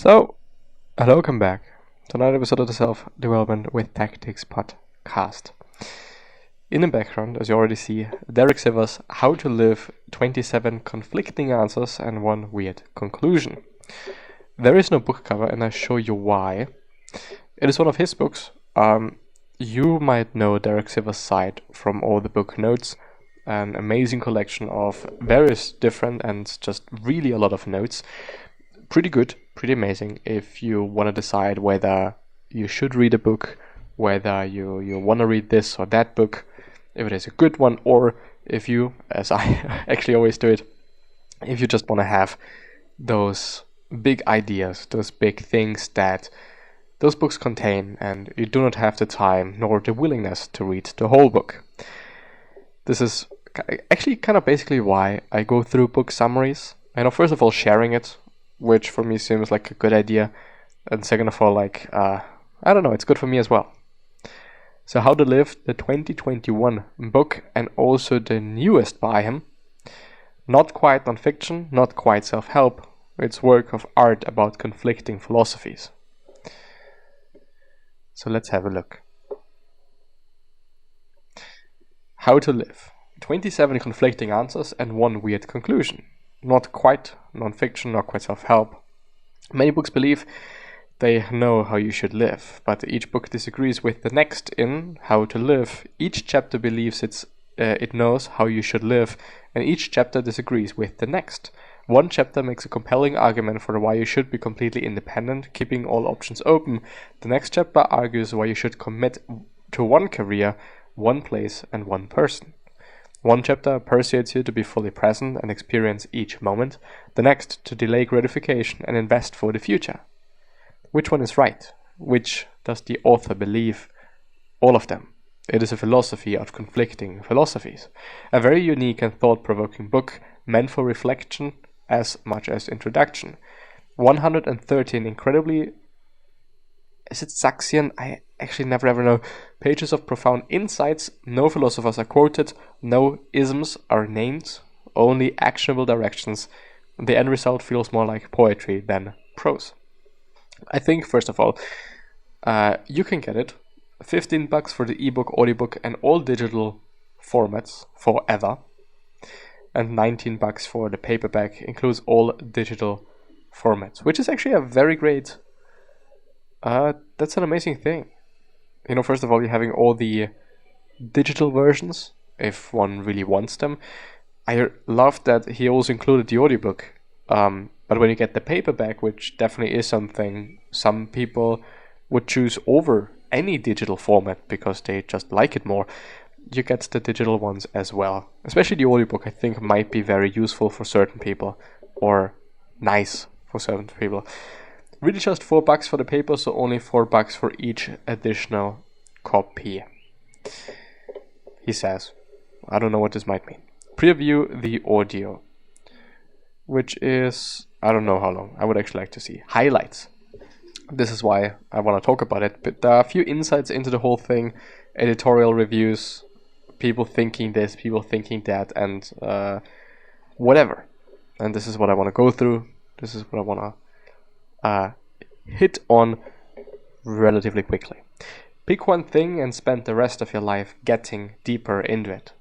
So, hello, welcome back to another episode of the Self-Development with Tactics podcast. In the background, as you already see, Derek Sivers' How to Live 27 Conflicting Answers and One Weird Conclusion. There is no book cover, and I show you why. It is one of his books. You might know Derek Sivers' site from all the book notes, an amazing collection of various different and just really a lot of notes. Pretty good, pretty amazing if you want to decide whether you should read a book, whether you want to read this or that book, if it is a good one, or if you, as I actually always do it, if you just want to have those big ideas, those big things that those books contain, and you do not have the time nor the willingness to read the whole book. This is actually kind of basically why I go through book summaries. First of all, sharing it, which for me seems like a good idea, and second of all, I don't know, it's good for me as well. So How to Live, the 2021 book, and also the newest by him. Not quite non-fiction, not quite self-help, it's work of art about conflicting philosophies. So let's have a look. How to Live, 27 conflicting answers and one weird conclusion. Not quite non-fiction, not quite self-help. Many books believe they know how you should live, but each book disagrees with the next in How to Live. Each chapter believes it knows how you should live, and each chapter disagrees with the next. One chapter makes a compelling argument for why you should be completely independent, keeping all options open. The next chapter argues why you should commit to one career, one place, and one person. One chapter persuades you to be fully present and experience each moment, the next to delay gratification and invest for the future. Which one is right? Which does the author believe? All of them. It is a philosophy of conflicting philosophies. A very unique and thought-provoking book, meant for reflection as much as introduction. 113 incredibly... Is it Saxion? I actually never ever know. Pages of profound insights, no philosophers are quoted, no isms are named, only actionable directions. The end result feels more like poetry than prose. I think, first of all, you can get it. $15 for the ebook, audiobook, and all digital formats forever. And $19 for the paperback, includes all digital formats, which is actually a very great... that's an amazing thing. First of all, you're having all the digital versions, if one really wants them. I love that he also included the audiobook. But when you get the paperback, which definitely is something some people would choose over any digital format because they just like it more, you get the digital ones as well. Especially the audiobook, I think, might be very useful for certain people, or nice for certain people. Really just $4 for the paper, so only $4 for each additional copy. He says, I don't know what this might mean. Preview the audio, which is, I don't know how long. I would actually like to see highlights. This is why I want to talk about it, but there are a few insights into the whole thing, editorial reviews, people thinking this, people thinking that, and whatever. And this is what I want to go through. This is what I want to hit on relatively quickly. Pick one thing and spend the rest of your life getting deeper into it.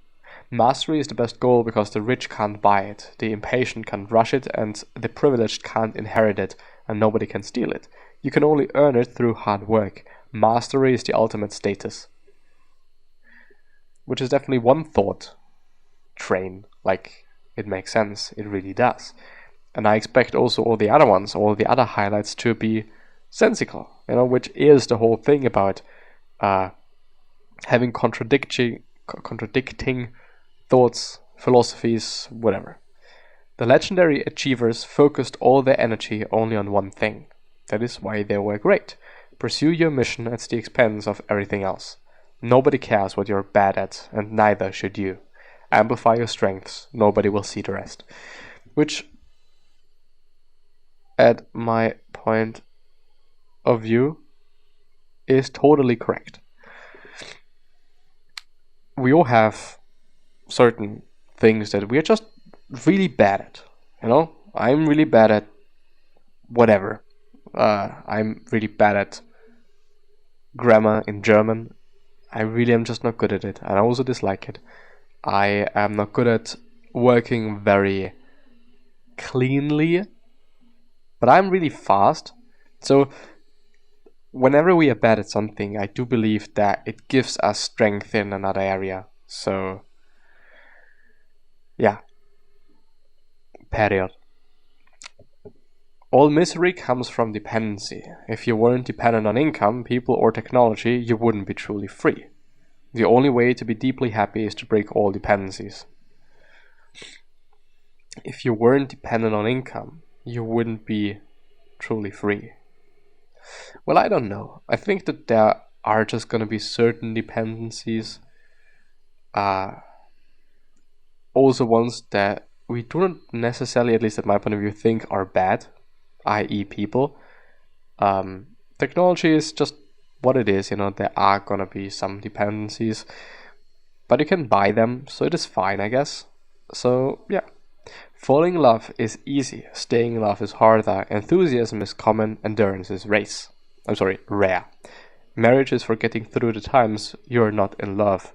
Mastery is the best goal because the rich can't buy it, the impatient can't rush it, and the privileged can't inherit it, and nobody can steal it. You can only earn it through hard work. Mastery is the ultimate status. Which is definitely one thought train. It makes sense, it really does. And I expect also all the other ones, all the other highlights to be sensical, which is the whole thing about having contradicting thoughts, philosophies, whatever. The legendary achievers focused all their energy only on one thing. That is why they were great. Pursue your mission at the expense of everything else. Nobody cares what you're bad at, and neither should you. Amplify your strengths, nobody will see the rest. Which, at my point of view, is totally correct. We all have certain things that we are just really bad at. I'm really bad at whatever. I'm really bad at grammar in German. I really am just not good at it, and I also dislike it. I am not good at working very cleanly, but I'm really fast. So whenever we are bad at something, I do believe that it gives us strength in another area. So yeah, period. All misery comes from dependency. If you weren't dependent on income, people, or technology, you wouldn't be truly free. The only way to be deeply happy is to break all dependencies. If you weren't dependent on income, you wouldn't be truly free. Well, I don't know. I think that there are just going to be certain dependencies, also ones that we do not necessarily, at least at my point of view, think are bad, i.e. people. Technology is just what it is, there are going to be some dependencies, but you can buy them, so it is fine, I guess. So, yeah. Falling in love is easy, staying in love is harder, enthusiasm is common, endurance is rare. Marriage is for getting through the times you're not in love.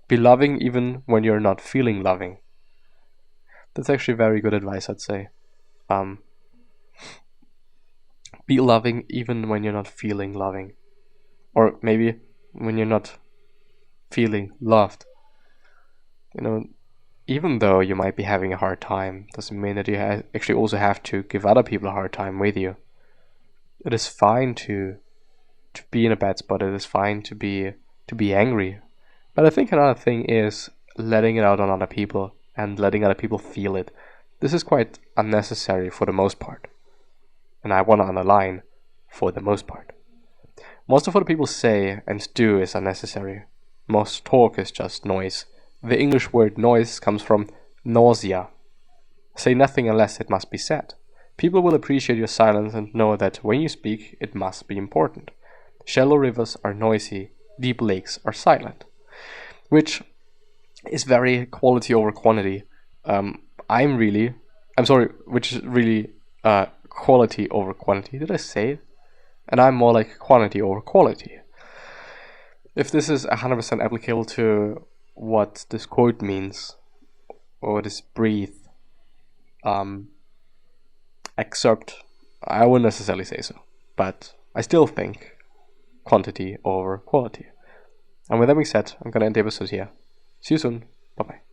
Be loving even when you're not feeling loving. That's actually very good advice, I'd say. Be loving even when you're not feeling loving. Or maybe when you're not feeling loved. Even though you might be having a hard time, doesn't mean that you actually also have to give other people a hard time with you. It is fine to be in a bad spot. It is fine to be angry. But I think another thing is letting it out on other people and letting other people feel it. This is quite unnecessary for the most part. And I want to underline, for the most part. Most of what people say and do is unnecessary. Most talk is just noise. The English word noise comes from nausea. Say nothing unless it must be said. People will appreciate your silence and know that when you speak, it must be important. Shallow rivers are noisy, deep lakes are silent. Which is very quality over quantity. Which is really quality over quantity. Did I say it? And I'm more like quantity over quality. If this is 100% applicable to what this quote means, or this brief excerpt, I wouldn't necessarily say so. But I still think quantity over quality. And with that being said, I'm going to end the episode here. See you soon. Bye-bye.